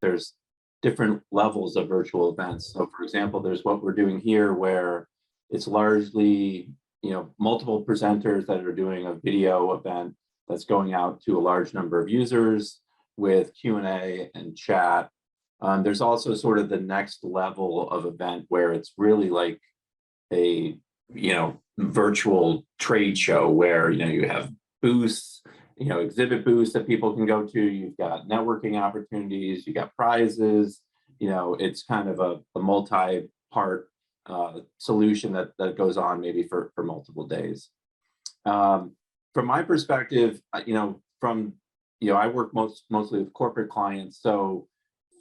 there's different levels of virtual events. So for example, there's what we're doing here where it's largely, multiple presenters that are doing a video event that's going out to a large number of users with Q&A and chat. There's also sort of the next level of event where it's really like a, virtual trade show where, you have booths, exhibit booths that people can go to. You've got networking opportunities, you got prizes, it's kind of a multi-part solution that goes on maybe for multiple days. From my perspective, I work mostly with corporate clients. So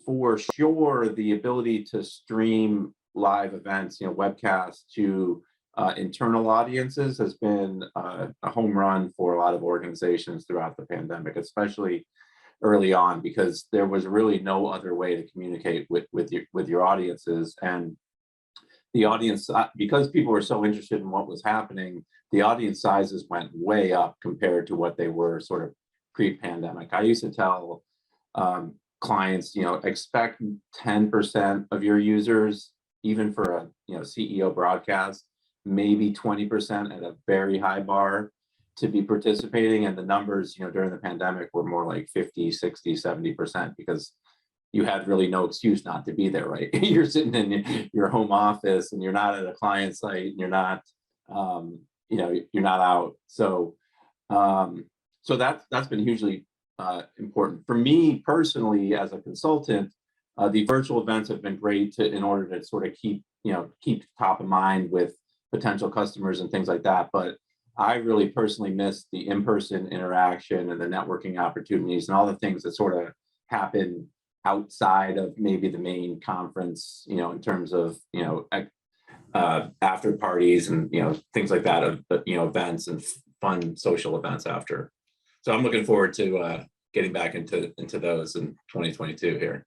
for sure, the ability to stream live events, webcasts to internal audiences has been a home run for a lot of organizations throughout the pandemic, especially early on, because there was really no other way to communicate with your audiences. And the audience, because people were so interested in what was happening, the audience sizes went way up compared to what they were sort of pre-pandemic. I used to tell clients, expect 10% of your users, even for a CEO broadcast, maybe 20% at a very high bar to be participating. And the numbers, during the pandemic were more like 50, 60, 70%, because you had really no excuse not to be there, right? You're sitting in your home office and you're not at a client site and you're not, you're not out. So, so that's been hugely important for me personally as a consultant. The virtual events have been great in order to sort of keep top of mind with potential customers and things like that. But I really personally miss the in-person interaction and the networking opportunities and all the things that sort of happen outside of maybe the main conference, in terms of, after parties and, things like that, of events and fun social events after. So I'm looking forward to getting back into those in 2022 here.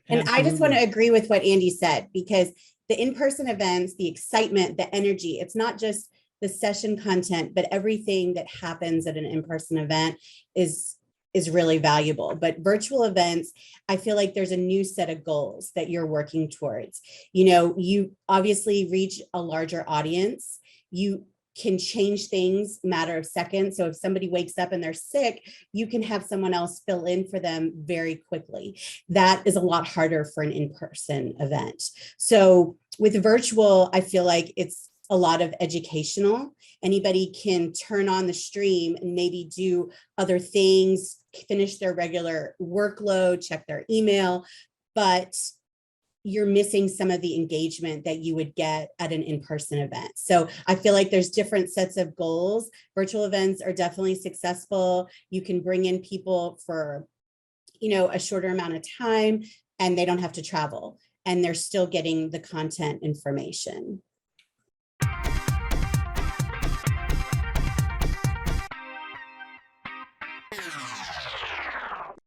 And Absolutely. I just want to agree with what Andy said, because the in-person events, the excitement, the energy, it's not just the session content, but everything that happens at an in-person event is really valuable. But virtual events, I feel like there's a new set of goals that you're working towards. You obviously reach a larger audience. You can change things matter of seconds. So if somebody wakes up and they're sick, you can have someone else fill in for them very quickly. That is a lot harder for an in-person event. So with virtual, I feel like it's a lot of educational. Anybody can turn on the stream and maybe do other things, finish their regular workload, check their email, but you're missing some of the engagement that you would get at an in-person event. So I feel like there's different sets of goals. Virtual events are definitely successful. You can bring in people for, a shorter amount of time, and they don't have to travel, and they're still getting the content information.